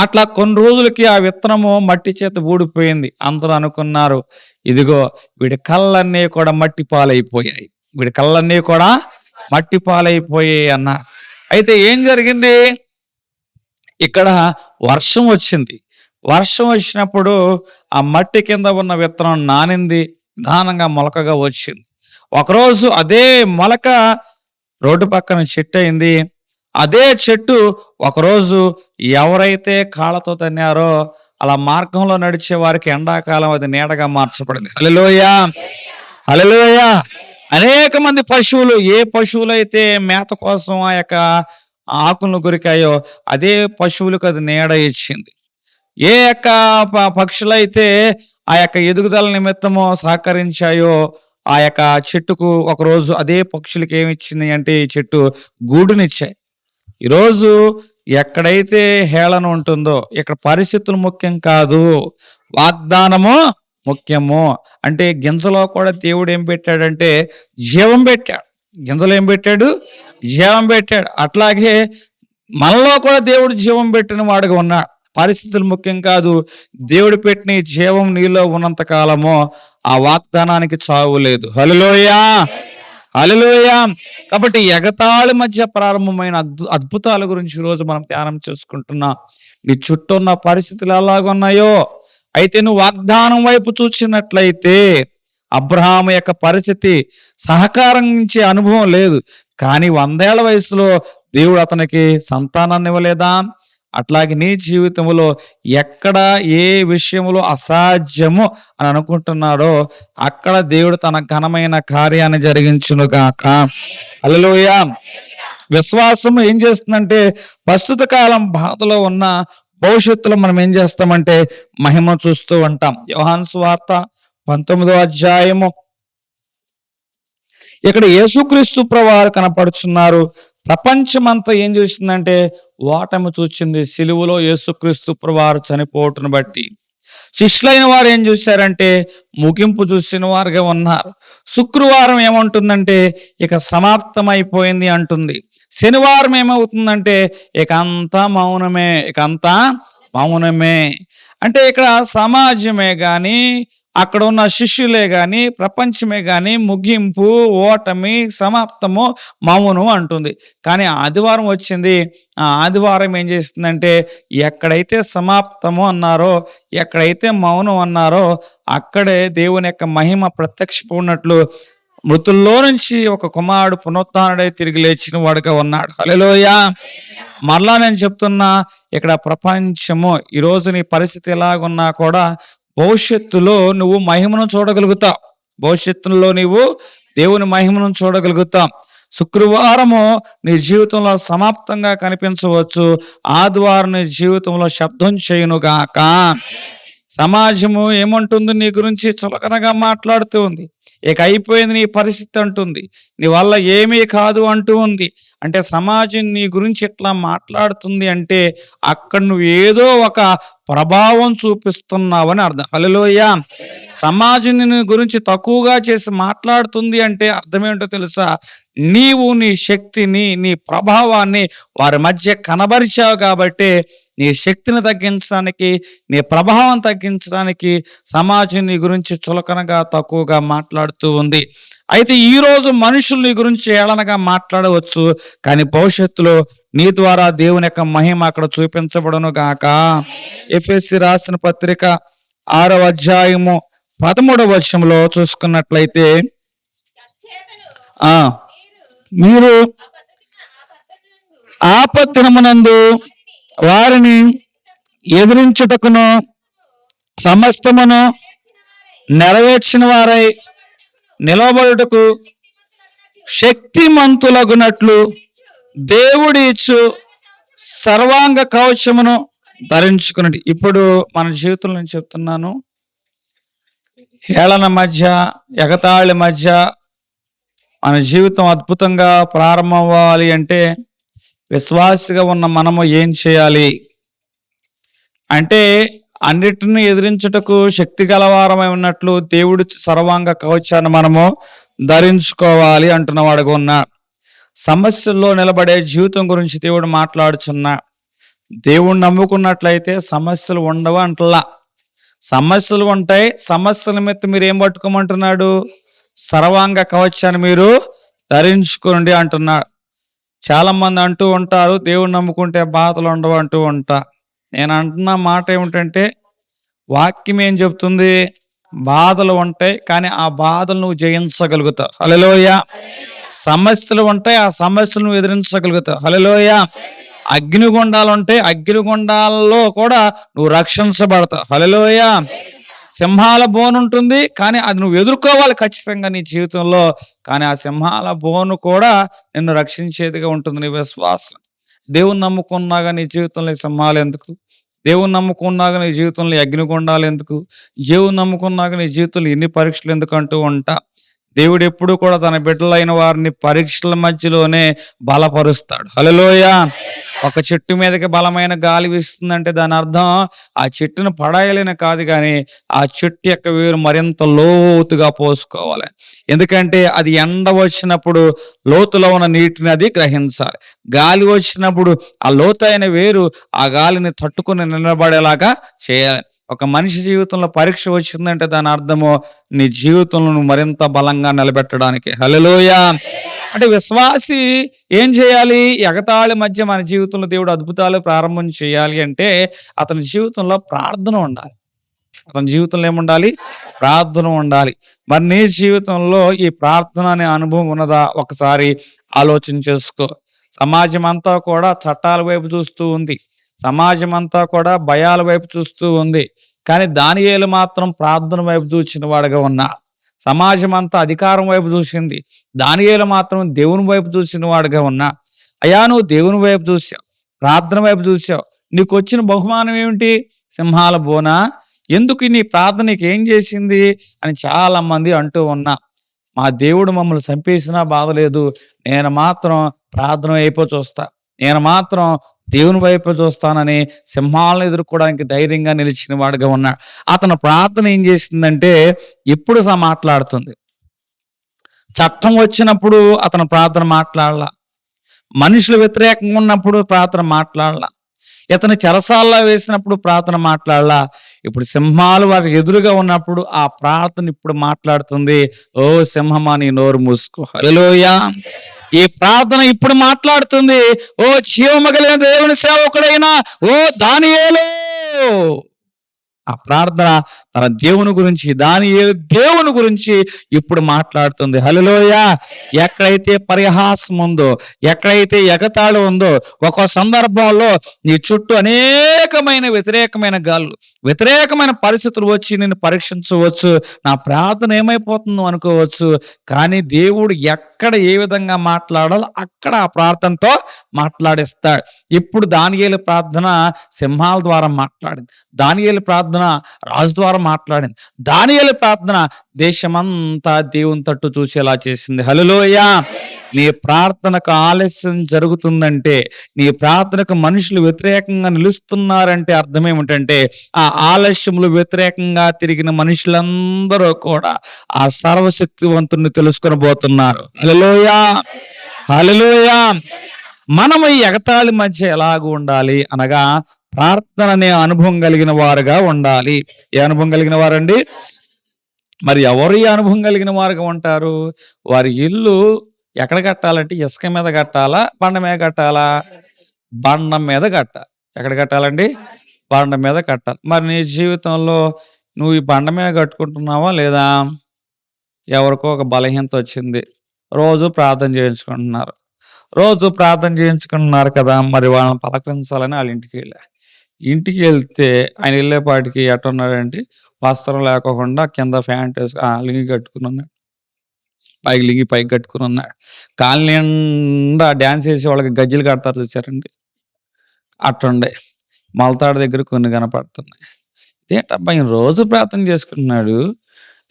అట్లా కొన్ని రోజులకి ఆ విత్తనము మట్టి చేత ఊడిపోయింది. అందరూ అనుకున్నారు, ఇదిగో వీడి కళ్ళన్నీ కూడా మట్టి పాలైపోయాయి, వీడి కళ్ళన్నీ కూడా మట్టి పాలైపోయాయి అన్న. అయితే ఏం జరిగింది? ఇక్కడ వర్షం వచ్చింది. వర్షం వచ్చినప్పుడు ఆ మట్టి కింద ఉన్న విత్తనం నానింది, నిదానంగా మొలకగా వచ్చింది. ఒకరోజు అదే మొలక రోడ్డు పక్కన చెట్టు అయింది. అదే చెట్టు ఒకరోజు ఎవరైతే కాళ్ళతో తన్నారో అలా మార్గంలో నడిచే వారికి ఎండాకాలం అది నీడగా మార్చబడింది. హల్లెలూయా, హల్లెలూయా. అనేక మంది పశువులు, ఏ పశువులైతే మేత కోసం ఆ యొక్క ఆకులను కొరికాయో అదే పశువులకు అది నీడ ఇచ్చింది. ఏ యొక్క పక్షులైతే ఆ యొక్క ఎదుగుదల నిమిత్తము సహకరించాయో ఆ యొక్క చెట్టుకు ఒకరోజు అదే పక్షులకి ఏమిచ్చింది అంటే ఈ చెట్టు గూడునిచ్చాయి. ఈరోజు ఎక్కడైతే హేళన ఉంటుందో ఇక్కడ పరిస్థితులు ముఖ్యం కాదు, వాగ్దానము ముఖ్యము. అంటే గింజలో కూడా దేవుడు ఏం పెట్టాడంటే జీవం పెట్టాడు. గింజలో ఏం పెట్టాడు? జీవం పెట్టాడు. అట్లాగే మనలో కూడా దేవుడు జీవం పెట్టిన వాడుగా ఉన్నాడు. పరిస్థితులు ముఖ్యం కాదు, దేవుడు పెట్టిన ఈ జీవం నీలో ఉన్నంత కాలము ఆ వాగ్దానానికి చావు లేదు. హల్లెలూయా, హల్లెలూయా. కాబట్టి ఎగతాళి మధ్య ప్రారంభమైన అద్భుతాల గురించి ఈరోజు మనం ధ్యానం చేసుకుంటున్నాం. నీ చుట్టూ ఉన్న పరిస్థితులు ఎలాగున్నాయో, అయితే నువ్వు వాగ్దానం వైపు చూసినట్లయితే అబ్రహాము యొక్క పరిస్థితి సహకారం ఇచ్చే అనుభవం లేదు, కానీ 100 ఏళ్ల వయసులో దేవుడు అతనికి సంతానాన్ని ఇవ్వలేదా? అట్లాగే నీ జీవితంలో ఎక్కడ ఏ విషయంలో అసాధ్యము అని అనుకుంటున్నాడో అక్కడ దేవుడు తన ఘనమైన కార్యాన్ని జరిగించునుగాక. హల్లెలూయా. విశ్వాసం ఏం చేస్తుందంటే ప్రస్తుత కాలం బాధలో ఉన్న భవిష్యత్తులో మనం ఏం చేస్తామంటే మహిమ చూస్తూ ఉంటాం. యోహాను సువార్త 19వ అధ్యాయము ఇక్కడ యేసుక్రీస్తు ప్రభువారు కనపడుచున్నారు. ప్రపంచమంతా ఏం చూసిందంటే ఓటమి చూచింది. సిలువలో యేసుక్రీస్తు ప్రభువారు చనిపోవటను బట్టి శిష్యులైన వారు ఏం చూశారంటే ముగింపు చూసిన వారుగా ఉన్నారు. శుక్రవారం ఏమంటుందంటే ఇక సమాప్తమైపోయింది అంటుంది. శనివారం ఏమవుతుందంటే ఇక అంతా మౌనమే, ఇక అంతా మౌనమే. అంటే ఇక్కడ సమాజమే కానీ అక్కడ ఉన్న శిష్యులే కానీ ప్రపంచమే కానీ ముగింపు, ఓటమి, సమాప్తము, మౌనం అంటుంది. కానీ ఆదివారం వచ్చింది. ఆ ఆదివారం ఏం చేస్తుందంటే ఎక్కడైతే సమాప్తము అన్నారో, ఎక్కడైతే మౌనం అన్నారో అక్కడే దేవుని యొక్క మహిమ ప్రత్యక్షపడినట్లు మృతుల్లో నుంచి ఒక కుమారుడు పునరుత్థానుడై తిరిగి లేచిన వాడుగా ఉన్నాడు. హల్లెలూయా. మరలా నేను చెప్తున్నా, ఇక్కడ ప్రపంచము ఈరోజు నీ పరిస్థితి ఎలాగున్నా కూడా భవిష్యత్తులో నువ్వు మహిమను చూడగలుగుతావు. భవిష్యత్తులో నీవు దేవుని మహిమను చూడగలుగుతావు. శుక్రవారము నీ జీవితంలో సమాప్తంగా కనిపించవచ్చు, ఆదివారం నీ జీవితంలో శబ్దం చేయునుగాక. సమాజము ఏమంటుంది నీ గురించి? చులకనగా మాట్లాడుతూ ఉంది. ఇక అయిపోయింది నీ పరిస్థితి అంటుంది, నీ వల్ల ఏమీ కాదు అంటూ ఉంది. అంటే సమాజం నీ గురించి ఎట్లా మాట్లాడుతుంది అంటే అక్కడ నువ్వు ఏదో ఒక ప్రభావం చూపిస్తున్నావని అర్థం. హల్లెలూయా. సమాజం నీ గురించి తక్కువగా చేసి మాట్లాడుతుంది అంటే అర్థమేంటో తెలుసా? నీవు నీ శక్తిని, నీ ప్రభావాన్ని వారి మధ్య కనబరిచావు కాబట్టి నీ శక్తిని తగ్గించడానికి, నీ ప్రభావం తగ్గించడానికి సమాజం నీ గురించి చులకనగా తక్కువగా మాట్లాడుతూ ఉంది. అయితే ఈరోజు మనుషులు నీ గురించి ఏళనగా మాట్లాడవచ్చు, కానీ భవిష్యత్తులో నీ ద్వారా దేవుని యొక్క మహిమ అక్కడ చూపించబడును గాక. ఎఫెసీ రాసిన పత్రిక 6వ అధ్యాయము 13వ వచనంలో చూసుకున్నట్లయితే మీరు ఆపద్దినమునందు వారిని ఎదిరించుటకును సమస్తమును నెరవేర్చిన వారై నిలబడుటకు శక్తిమంతులగునట్లు దేవుడి ఇచ్చు సర్వాంగ కవచమును ధరించుకునండి. ఇప్పుడు మన జీవితంలో నేను చెప్తున్నాను, హేళన మధ్య, ఎగతాళి మధ్య మన జీవితం అద్భుతంగా ప్రారంభం అవ్వాలి అంటే విశ్వాసిగా ఉన్న మనము ఏం చేయాలి అంటే అన్నిటిని ఎదిరించుటకు శక్తి గలవారమై ఉన్నట్లు దేవుడి సర్వాంగ కవచాన్ని మనము ధరించుకోవాలి అంటున్నవాడుగా ఉన్నా. సమస్యల్లో నిలబడే జీవితం గురించి దేవుడు మాట్లాడుచున్నా. దేవుడు నమ్ముకున్నట్లయితే సమస్యలు ఉండవు అంటలా. సమస్యలు ఉంటాయి. సమస్యల నిమిత్తం మీరు ఏం పట్టుకోమంటున్నాడు? సర్వాంగ కవచాన్ని మీరు ధరించుకోండి అంటున్నాడు. చాలా మంది అంటూ ఉంటారు దేవుడు నమ్ముకుంటే బాధలు ఉండవు అంటూ ఉంటా. నేను అంటున్న మాట ఏమిటంటే వాక్యం ఏం చెప్తుంది? బాధలు ఉంటాయి, కానీ ఆ బాధలు నువ్వు జయించగలుగుతావు. హల్లెలూయా. సమస్యలు ఉంటాయి, ఆ సమస్యలు నువ్వు ఎదిరించగలుగుతావు. హల్లెలూయా. అగ్నిగుండాలు ఉంటాయి, అగ్నిగుండాలలో కూడా నువ్వు రక్షించబడతావు. హల్లెలూయా. సింహాల బోను ఉంటుంది, కానీ అది నువ్వు ఎదుర్కోవాలి ఖచ్చితంగా నీ జీవితంలో. కానీ ఆ సింహాల బోను కూడా నిన్ను రక్షించేదిగా ఉంటుంది నీ విశ్వాసం. దేవుని నమ్ముకున్నాగా నీ జీవితంలో ఈ సింహాలు ఎందుకు? దేవుని నమ్ముకున్నాగా నీ జీవితంలో ఈ అగ్నిగుండాలు ఎందుకు? దేవుని నమ్ముకున్నాక నీ జీవితంలో ఎన్ని పరీక్షలు ఎందుకు అంటూ ఉంటా. దేవుడు ఎప్పుడు కూడా తన బిడ్డలైన వారిని పరీక్షల మధ్యలోనే బలపరుస్తాడు. హల్లెలూయా! ఒక చెట్టు మీదకి బలమైన గాలి వీస్తుందంటే దాని అర్థం ఆ చెట్టును పడేయలేని కాదు కానీ ఆ చెట్టు యొక్క వేరు మరింత లోతుగా పోసుకోవాలి. ఎందుకంటే అది ఎండ వచ్చినప్పుడు లోతులో ఉన్న నీటిని అది గ్రహించాలి. గాలి వచ్చినప్పుడు ఆ లోతైన వేరు ఆ గాలిని తట్టుకుని నిలబడేలాగా చేయాలి. ఒక మనిషి జీవితంలో పరీక్ష వచ్చిందంటే దాని అర్థము నీ జీవితంలో నువ్వు మరింత బలంగా నిలబెట్టడానికి. హల్లెలూయా! అంటే విశ్వాసి ఏం చేయాలి? ఎగతాళి మధ్య మన జీవితంలో దేవుడు అద్భుతాలు ప్రారంభం చేయాలి అంటే అతని జీవితంలో ప్రార్థన ఉండాలి. అతని జీవితంలో ఏముండాలి? ప్రార్థన ఉండాలి. మరి నీ జీవితంలో ఈ ప్రార్థన అనే అనుభవం ఉన్నదా? ఒకసారి ఆలోచన చేసుకో. సమాజం అంతా కూడా చట్టాల వైపు చూస్తూ ఉంది. సమాజం అంతా కూడా భయాల వైపు చూస్తూ ఉంది. కానీ దానియేలు మాత్రం ప్రార్థన వైపు చూచిన వాడుగా ఉన్నా. సమాజం అంతా అధికారం వైపు చూసింది. దానియేలు మాత్రం దేవుని వైపు చూసిన వాడుగా ఉన్నా. అయ్యా నువ్వు దేవుని వైపు చూసావు, ప్రార్థన వైపు చూసావు. నీకు వచ్చిన బహుమానం ఏమిటి? సింహాల బోనా? ఎందుకు నీ ప్రార్థన నీకు ఏం చేసింది అని చాలా మంది అంటూ ఉన్నా. మా దేవుడు మమ్మల్ని చంపేసినా బాధలేదు, నేను మాత్రం ప్రార్థన వైపు చూస్తా, నేను మాత్రం దేవుని వైపు చూస్తానని సింహాలను ఎదుర్కోవడానికి ధైర్యంగా నిలిచిన వాడుగా ఉన్నాడు. అతని ప్రార్థన ఏం చేసిందంటే ఎప్పుడు మాట్లాడుతుంది. చట్టం వచ్చినప్పుడు అతను ప్రార్థన మాట్లాడలా. మనుషులు వ్యతిరేకంగా ఉన్నప్పుడు ప్రార్థన మాట్లాడలా. ఇతను చెరసాల్లో వేసినప్పుడు ప్రార్థన మాట్లాడలా. ఇప్పుడు సింహాలు వారికి ఎదురుగా ఉన్నప్పుడు ఆ ప్రార్థన ఇప్పుడు మాట్లాడుతుంది. ఓ సింహమా నీ నోరు మూసుకో. హల్లెలూయా! ఈ ప్రార్థన ఇప్పుడు మాట్లాడుతుంది. ఓ జీవము కలిగిన దేవుని సేవకుడైనా ఓ దానియేలు. ఆ ప్రార్థన తన దేవుని గురించి, దానియేలు దేవుని గురించి ఇప్పుడు మాట్లాడుతుంది. హల్లెలూయా! ఎక్కడైతే పరిహాసం ఉందో, ఎక్కడైతే ఎగతాళి ఉందో, ఒక సందర్భంలో నీ చుట్టూ అనేకమైన వ్యతిరేకమైన గాలులు, వ్యతిరేకమైన పరిస్థితులు వచ్చి నిన్ను పరీక్షించవచ్చు. నా ప్రార్థన ఏమైపోతుందో అనుకోవచ్చు. కానీ దేవుడు ఎక్కడ ఏ విధంగా మాట్లాడాలో అక్కడ ఆ ప్రార్థనతో మాట్లాడిస్తాడు. ఇప్పుడు దానియేలు ప్రార్థన సింహాల ద్వారా మాట్లాడింది. దానియేలు ప్రార్థన రాజు ద్వారా మాట్లాడింది. దానియేలు ప్రార్థన దేశమంతా దేవుని తట్టు చూసేలా చేసింది. హల్లెలూయా! నీ ప్రార్థనకు ఆలస్యం జరుగుతుందంటే, నీ ప్రార్థనకు మనుషులు వ్యతిరేకంగా నిలుస్తున్నారంటే అర్థం ఏమిటంటే ఆ ఆలస్యములు వ్యతిరేకంగా తిరిగిన మనుషులందరూ కూడా ఆ సర్వశక్తివంతుని తెలుసుకొని పోతున్నారు. హల్లెలూయా! హల్లెలూయా! మనం ఈ ఎగతాళి మధ్య ఎలాగ ఉండాలి అనగా ప్రార్థన అనే అనుభవం కలిగిన వారుగా ఉండాలి. ఏ అనుభవం కలిగిన వారండి? మరి ఎవరు ఈ అనుభవం కలిగిన వారుగా ఉంటారు? వారి ఇల్లు ఎక్కడ కట్టాలంటే ఇసుక మీద కట్టాలా? బండ మీద కట్టాలా? బండ మీద కట్టాలి. ఎక్కడ కట్టాలండి? బండ మీద కట్టాలి. మరి నీ జీవితంలో నువ్వు ఈ బండ మీద కట్టుకుంటున్నావా లేదా? ఎవరికో ఒక బలహీనత వచ్చింది. రోజు ప్రార్థన చేయించుకుంటున్నారు. రోజు ప్రార్థన చేయించుకుంటున్నారు కదా! మరి వాళ్ళని పలకరించాలని వాళ్ళ ఇంటికి వెళ్ళా. ఇంటికి వెళ్తే ఆయన వెళ్ళేపాటికి ఎట్టున్నాడంటే వస్త్రం లేకోకుండా కింద ప్యాంట్ లుంగీ కట్టుకుని ఉన్నాడు. పైకి లుంగీ పైకి కట్టుకుని ఉన్నాడు. కాళ్ళ నిండా డ్యాన్స్ వేసి వాళ్ళకి గజ్జెలు కడతారు చూసారండి, అట్టుండే. మొలతాడు దగ్గర కొన్ని కనపడుతున్నాయి. ఇదేంటబ్బా ఈయన రోజు ప్రార్థన చేసుకుంటున్నాడు,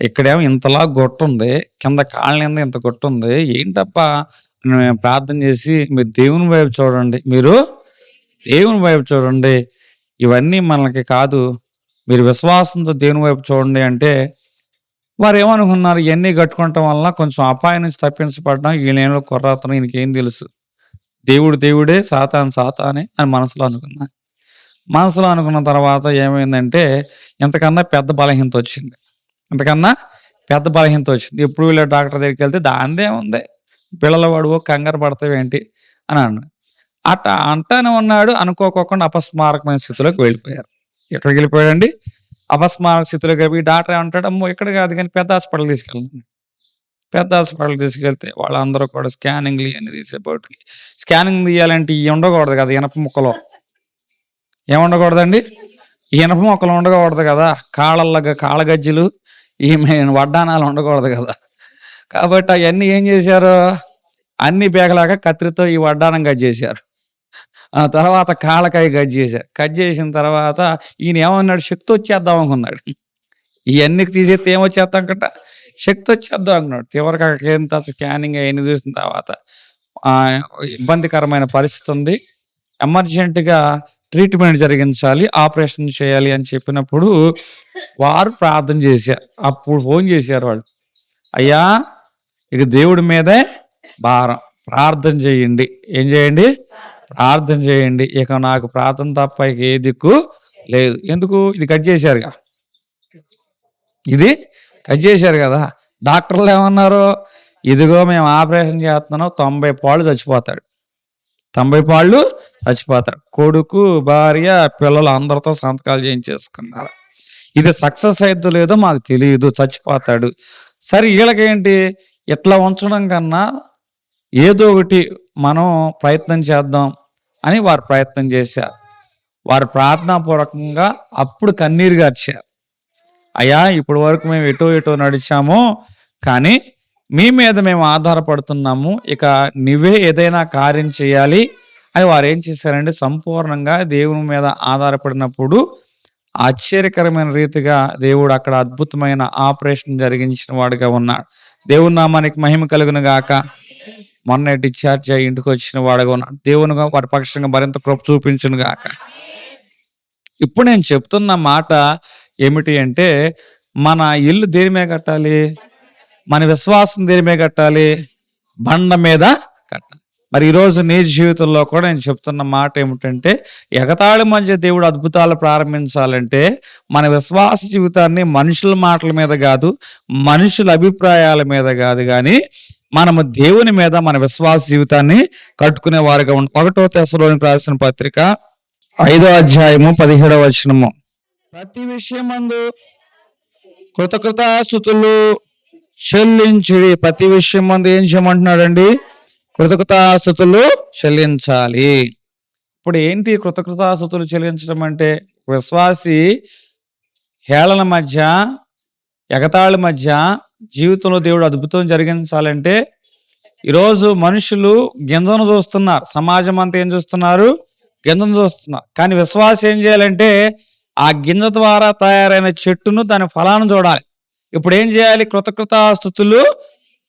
ఇక్కడేమో ఇంతలా గొట్టుంది, కింద కాళ్ళ నిండా ఇంత గొట్టుంది, ఏంటబ్బా అని మేము ప్రార్థన చేసి మీరు దేవుని వైపు చూడండి, మీరు దేవుని వైపు చూడండి, ఇవన్నీ మనకి కాదు, మీరు విశ్వాసంతో దేవుని వైపు చూడండి అంటే వారు ఏమనుకున్నారు? ఇవన్నీ కట్టుకోవటం వలన కొంచెం అపాయం నుంచి తప్పించబడడం, ఈయనేమో కుర్రాతనం, ఈయనకేం తెలుసు, దేవుడు దేవుడే, సాతాను సాతానే అని మనసులో అనుకున్నా. మనసులో అనుకున్న తర్వాత ఏమైందంటే ఇంతకన్నా పెద్ద బలహీనత వచ్చింది. ఇంతకన్నా పెద్ద బలహీనత వచ్చింది. ఎప్పుడు వీళ్ళ డాక్టర్ దగ్గరికి వెళ్తే దాందే ఉంది, పిల్లల వాడు కంగారు పడతావేంటి అని అన్నాడు. అట్ట అంటానే ఉన్నాడు. అనుకోకుండా అపస్మారకమైన స్థితిలోకి వెళ్ళిపోయారు. ఎక్కడికి వెళ్ళిపోయాడండి? అపస్మారక స్థితిలోకి వెళ్ళిపోయి డాక్టర్ ఏమంటాడు, అమ్మో ఇక్కడ కాదు కానీ పెద్ద హాస్పిటల్ తీసుకెళ్ళండి. పెద్ద హాస్పిటల్ తీసుకెళ్తే వాళ్ళందరూ కూడా స్కానింగ్లు ఇవన్నీ తీసేపటికి, స్కానింగ్ తీయాలంటే ఇవి ఉండకూడదు కదా, ఇనప ముక్కలో ఏముండకూడదండి, ఈ ఇనప మొక్కలు ఉండకూడదు కదా, కాళ్ళగజ్జలు ఈమె వడ్డానాలు ఉండకూడదు కదా. కాబట్టి అవన్నీ ఏం చేశారు, అన్ని బేగలాగా కత్తిరితో ఈ వడ్డానం గజ్జేశారు. ఆ తర్వాత కాళ్ళకాయ కట్ చేశారు. కట్ చేసిన తర్వాత ఈయన ఏమన్నాడు, శక్తి వచ్చేద్దాం అనుకున్నాడు. ఇయన్నీ తీసేస్తే ఏమొచ్చేద్దాం అనుకుంటా, శక్తి వచ్చేద్దాం అనుకున్నాడు. చివరికి అక్కడికెళ్ళిన తర్వాత స్కానింగ్ అయన్నీ చూసిన తర్వాత ఆహ్, ఇబ్బందికరమైన పరిస్థితి ఉంది. ఎమర్జెంట్‌గా ట్రీట్మెంట్ జరిగించాలి, ఆపరేషన్ చేయాలి అని చెప్పినప్పుడు వారు ప్రార్థన చేశారు. అప్పుడు ఫోన్ చేశారు వాళ్ళు. అయ్యా! ఇక దేవుడి మీదే భారం. ప్రార్థన చేయండి. ఏం చేయండి? ప్రార్థన చేయండి. ఇక నాకు ప్రార్థన తప్ప ఇక ఏ దిక్కు లేదు. ఎందుకు? ఇది కట్ చేశారుగా. ఇది కట్ చేశారు గదా! డాక్టర్లు ఏమన్నారు? ఇదిగో మేము ఆపరేషన్ చేస్తున్నాం. 90 పాళ్ళు చచ్చిపోతాడు. 90 పాళ్ళు చచ్చిపోతాడు. కొడుకు, భార్య, పిల్లలు అందరితో సంతకాలు చేయించేసుకున్నారు. ఇది సక్సెస్ అయిద్దో లేదో మాకు తెలీదు. చచ్చిపోతాడు. సరే ఈళ్ళకేంటి? ఇట్లా ఉంచడం కన్నా ఏదో ఒకటి మనం ప్రయత్నం చేద్దాం అని వారు ప్రయత్నం చేశారు. వారు ప్రార్థనాపూర్వకంగా అప్పుడు కన్నీరు గార్చారు. అయ్యా! ఇప్పటి వరకు మేము ఎటో నడిచాము. కానీ మీ మీద మేము ఆధారపడుతున్నాము. ఇక నువ్వే ఏదైనా కార్యం చేయాలి అని వారేం చేశారంటే సంపూర్ణంగా దేవుని మీద ఆధారపడినప్పుడు ఆశ్చర్యకరమైన రీతిగా దేవుడు అక్కడ అద్భుతమైన ఆపరేషన్ జరిగించిన వాడుగా ఉన్నాడు. దేవుని నామానికి మహిమ కలుగును గాక. మొన్నే డిశ్చార్జ్ అయ్యి ఇంటికి వచ్చిన వాడుగా ఉన్నాడు. దేవునిగా వారి పక్షంగా మరింత కృప చూపించును గాక. ఇప్పుడు నేను చెప్తున్న మాట ఏమిటి అంటే, మన ఇల్లు దేని మీద కట్టాలి? మన విశ్వాసం దేని మీద కట్టాలి? బండ మీద కట్టాలి. మరి ఈరోజు నీ జీవితంలో కూడా నేను చెప్తున్న మాట ఏమిటంటే, ఎగతాళి మధ్య దేవుడు అద్భుతాలు ప్రారంభించాలంటే మన విశ్వాస జీవితాన్ని మనుషుల మాటల మీద కాదు, మనుషుల అభిప్రాయాల మీద కాదు, కానీ మనము దేవుని మీద మన విశ్వాస జీవితాన్ని కట్టుకునే వారుగా ఉంటాం. 1 తెస్సలోనికీయులకు రాసిన పత్రిక 5వ అధ్యాయము 17వ వచనము. ప్రతి విషయమందు కృతజ్ఞతాస్తుతులు చెల్లించుడి. ప్రతి విషయం మందు ఏం చేయమంటున్నాడండి? కృతజ్ఞతాస్తుతులు చెల్లించాలి. ఇప్పుడు ఏంటి కృతజ్ఞతాస్తుతులు చెల్లించడం అంటే? విశ్వాసి హేళన మధ్య, ఎగతాళి మధ్య జీవితంలో దేవుడు అద్భుతం జరిగించాలంటే, ఈరోజు మనుషులు గింజను చూస్తున్నారు, సమాజం అంతా ఏం చూస్తున్నారు? గింజను చూస్తున్నారు. కానీ విశ్వాసి ఏం చేయాలంటే ఆ గింజ ద్వారా తయారైన చెట్టును, దాని ఫలాన్ని చూడాలి. ఇప్పుడు ఏం చేయాలి? కృతజ్ఞతాస్తుతులు.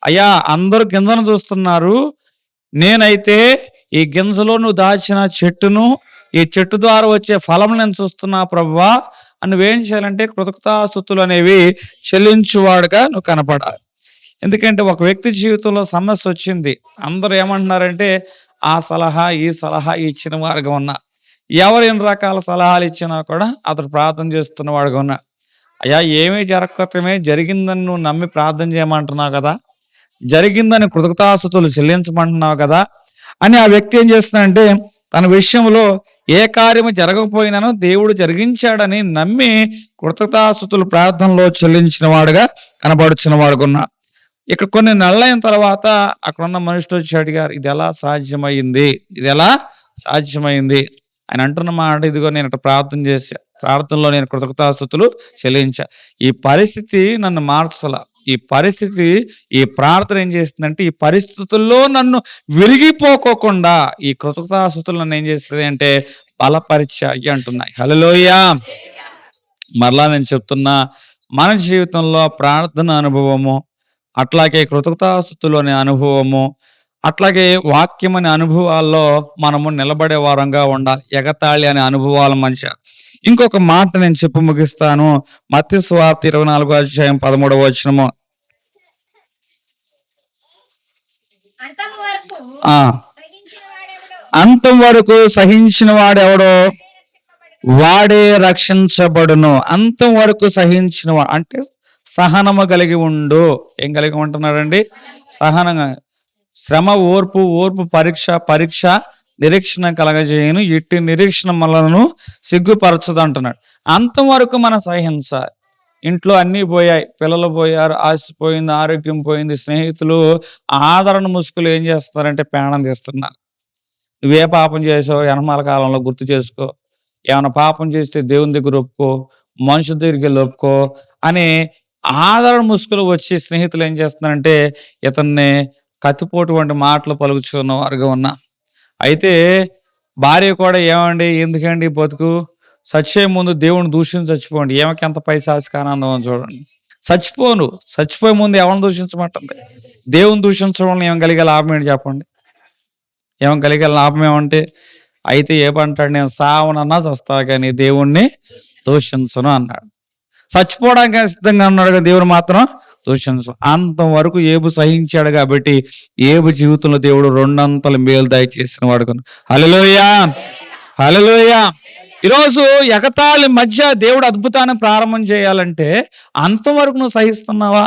అయ్యా, అందరూ గింజను చూస్తున్నారు, నేనైతే ఈ గింజలో నువ్వు దాచిన చెట్టును, ఈ చెట్టు ద్వారా వచ్చే ఫలం నేను చూస్తున్నా ప్రభువా. నువ్వేం చేయాలంటే కృతజ్ఞతాస్తుతులు అనేవి చెల్లించువాడుగా నువ్వు కనపడాలి. ఎందుకంటే ఒక వ్యక్తి జీవితంలో సమస్య వచ్చింది, అందరూ ఏమంటున్నారంటే ఆ సలహా ఈ సలహా ఇచ్చిన వారుగా ఉన్నా, ఎవరు ఎన్ని రకాల సలహాలు ఇచ్చినా కూడా అతడు ప్రార్థన చేస్తున్న వాడుగా ఉన్నా. అయ్యా, ఏమీ జరగకమే జరిగిందని నువ్వు నమ్మి ప్రార్థన చేయమంటున్నావు కదా, జరిగిందని కృతజ్ఞతాస్తుతులు చెల్లించమంటున్నావు కదా అని ఆ వ్యక్తి ఏం చేస్తున్నాడంటే తన విషయంలో ఏ కార్యము జరగకపోయినానో దేవుడు జరిగించాడని నమ్మి కృతజ్ఞతాస్తుతులు ప్రార్థనలో చెల్లించిన వాడుగా కనబడుచున్న వాడుకున్నా. ఇక్కడ కొన్ని నెలలైన తర్వాత అక్కడున్న మనుషులు వచ్చి అడిగారు, ఇది ఎలా సాధ్యమైంది? ఇది ఎలా సాధ్యమైంది? ఆయన అంటున్న మాట, ఇదిగో నేను ఇట్లా ప్రార్థన చేశా, ప్రార్థనలో నేను కృతజ్ఞతాస్తుతులు చెల్లించా. ఈ పరిస్థితి నన్ను మార్చలా. ఈ పరిస్థితి, ఈ ప్రార్థన ఏం చేస్తుందంటే ఈ పరిస్థితుల్లో నన్ను విరిగిపోకోకుండా ఈ కృతజ్ఞతాస్తుతులు నన్ను ఏం చేస్తుంది అంటే బలపరిచాయి అంటున్నాయి. హల్లెలూయా. మరలా నేను చెప్తున్నా, మన జీవితంలో ప్రార్థన అనుభవము, అట్లాగే కృతజ్ఞతాస్తుతులు అనే అనుభవము, అట్లాగే వాక్యం అనే అనుభవాల్లో మనము నిలబడే వారంగా ఉండాలి. ఎగతాళి అనే అనుభవాల మధ్య. ఇంకొక మాట నేను చెప్పి ముగిస్తాను. మత్తయి సువార్త 24వ అధ్యాయం 13వ వచనము. అంతం వరకు సహించిన వాడెవడో వాడే రక్షించబడును. అంతం వరకు సహించిన వాడు అంటే సహనము కలిగి ఉండు. ఏం కలిగి ఉంటున్నాడండి? సహనంగా. శ్రమ ఓర్పు, ఓర్పు పరీక్ష నిరీక్షణ కలగజేయను, ఇట్టి నిరీక్షణ మనలను సిగ్గుపరచదు అంటున్నాడు. అంతవరకు మనం సహించాలి. ఇంట్లో అన్నీ పోయాయి, పిల్లలు పోయారు, ఆస్తి పోయింది, ఆరోగ్యం పోయింది, స్నేహితులు ఆదరణ ముసుగులు ఏం చేస్తారంటే ప్రాణం తీస్తున్నారు. నువ్వే పాపం చేసావు ఎనమాల కాలంలో గుర్తు చేసుకో, ఏమైనా పాపం చేస్తే దేవుని దగ్గర ఒప్పుకో, మనుషుల దగ్గరికి వెళ్ళి ఒప్పుకో అని ఆదరణ ముసుగులు వచ్చి స్నేహితులు ఏం చేస్తున్నారంటే ఇతన్ని కత్తిపోటు వంటి మాటలు పలుకుచున్న వారుగా ఉన్నా. అయితే భార్య కూడా ఏమండి ఎందుకండి బతుకు, చచ్చే ముందు దేవుని దూషించి చచ్చిపోండి, ఏమకి ఎంత పైశాచిక ఆనందం అని చూడండి. చచ్చిపోను, చచ్చిపోయే ముందు ఎవరిని దూషించమంటుంది? దేవుని దూషించడం వల్ల ఏం కలిగే లాభం ఏంటి చెప్పండి? ఏం కలిగే లాభం ఏమంటే, అయితే ఏమంటాడు, నేను సావనన్నా చస్తా కానీ దేవుణ్ణి దూషించను అన్నాడు. చచ్చిపోవడానికి సిద్ధంగా ఉన్నాడు కానీ దేవుడు మాత్రం దూషించు. అంతవరకు ఏబు సహించాడు కాబట్టి ఏబు జీవితంలో దేవుడు రెండంతల మేలు దయచేసిన వాడు. హల్లెలూయా, హల్లెలూయా. ఈరోజు ఎగతాళి మధ్య దేవుడు అద్భుతాన్ని ప్రారంభం చేయాలంటే అంతవరకు నువ్వు సహిస్తున్నావా?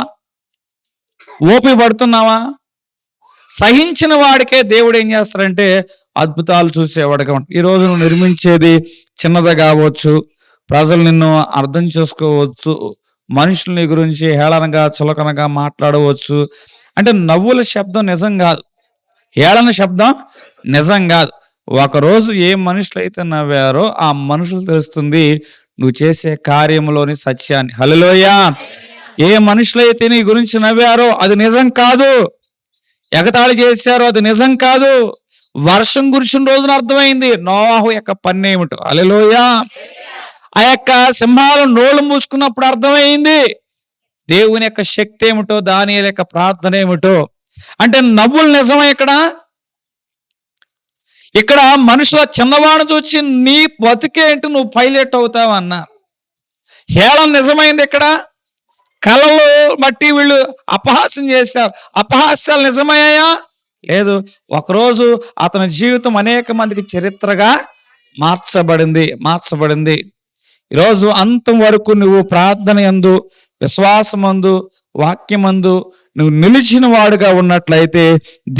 ఓపిక పడుతున్నావా? సహించిన వాడికే దేవుడు ఏం చేస్తాడంటే అద్భుతాలు చూసేవాడుగా ఉంటాడు. ఈరోజు నువ్వు నిర్మించేది చిన్నది కావచ్చు, ప్రజలు నిన్ను అర్థం చేసుకోవచ్చు, మనుషులు నీ గురించి హేళనగా చులకనగా మాట్లాడవచ్చు. అంటే నవ్వుల శబ్దం నిజం కాదు, హేళన శబ్దం నిజం కాదు. ఒకరోజు ఏ మనుషులైతే నవ్వారో ఆ మనుషులు తెలుస్తుంది నువ్వు చేసే కార్యంలోని సత్యాన్ని. హల్లెలూయా. ఏ మనుషులైతే నీ గురించి నవ్వారో అది నిజం కాదు, ఎగతాళి చేశారో అది నిజం కాదు. వర్షం కురిసిన రోజున అర్థమైంది నోవాహు యొక్క పని ఏమిటో. హల్లెలూయా. ఆ యొక్క సింహాలు నోళ్ళు మూసుకున్నప్పుడు అర్థమైంది దేవుని యొక్క శక్తి ఏమిటో, దానియేలు యొక్క ప్రార్థన ఏమిటో. అంటే నవ్వులు నిజమే. ఇక్కడ మనుషుల చిన్నవాడు చూసి నీ బతికేంటి, నువ్వు పైలట్ అవుతావు అన్న హేళన నిజమైంది. ఇక్కడ కళలు బట్టి వీళ్ళు అపహాస్యం చేశారు, అపహాస్యాలు నిజమయ్యాయా? లేదు. ఒకరోజు అతని జీవితం అనేక మందికి చరిత్రగా మార్చబడింది. ఈరోజు అంతం వరకు నువ్వు ప్రార్థన యందు, విశ్వాసమందు, వాక్యమందు నువ్వు నిలిచిన వాడుగా ఉన్నట్లయితే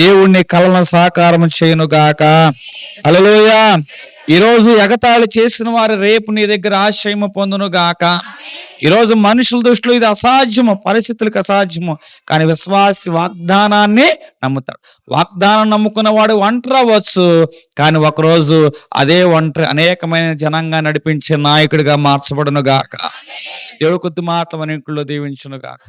దేవుణ్ణి కలను సాకారం చేయనుగాక. హల్లెలూయా. ఈరోజు ఎగతాళి చేసిన వారు రేపు నీ దగ్గర ఆశ్రయము పొందును గాక. ఈరోజు మనుషుల దృష్టిలో ఇది అసాధ్యము, పరిస్థితులకు అసాధ్యము, కానీ విశ్వాసి వాగ్దానాన్ని నమ్ముతాడు. వాగ్దానం నమ్ముకున్న వాడు ఒంటరి అవ్వచ్చు, కానీ ఒకరోజు అదే ఒంటరి అనేకమైన జనంగా నడిపించే నాయకుడిగా మార్చబడును గాక. దేవుడి కొద్ది మాటలు మన ఇంట్లో దీవించును గాక.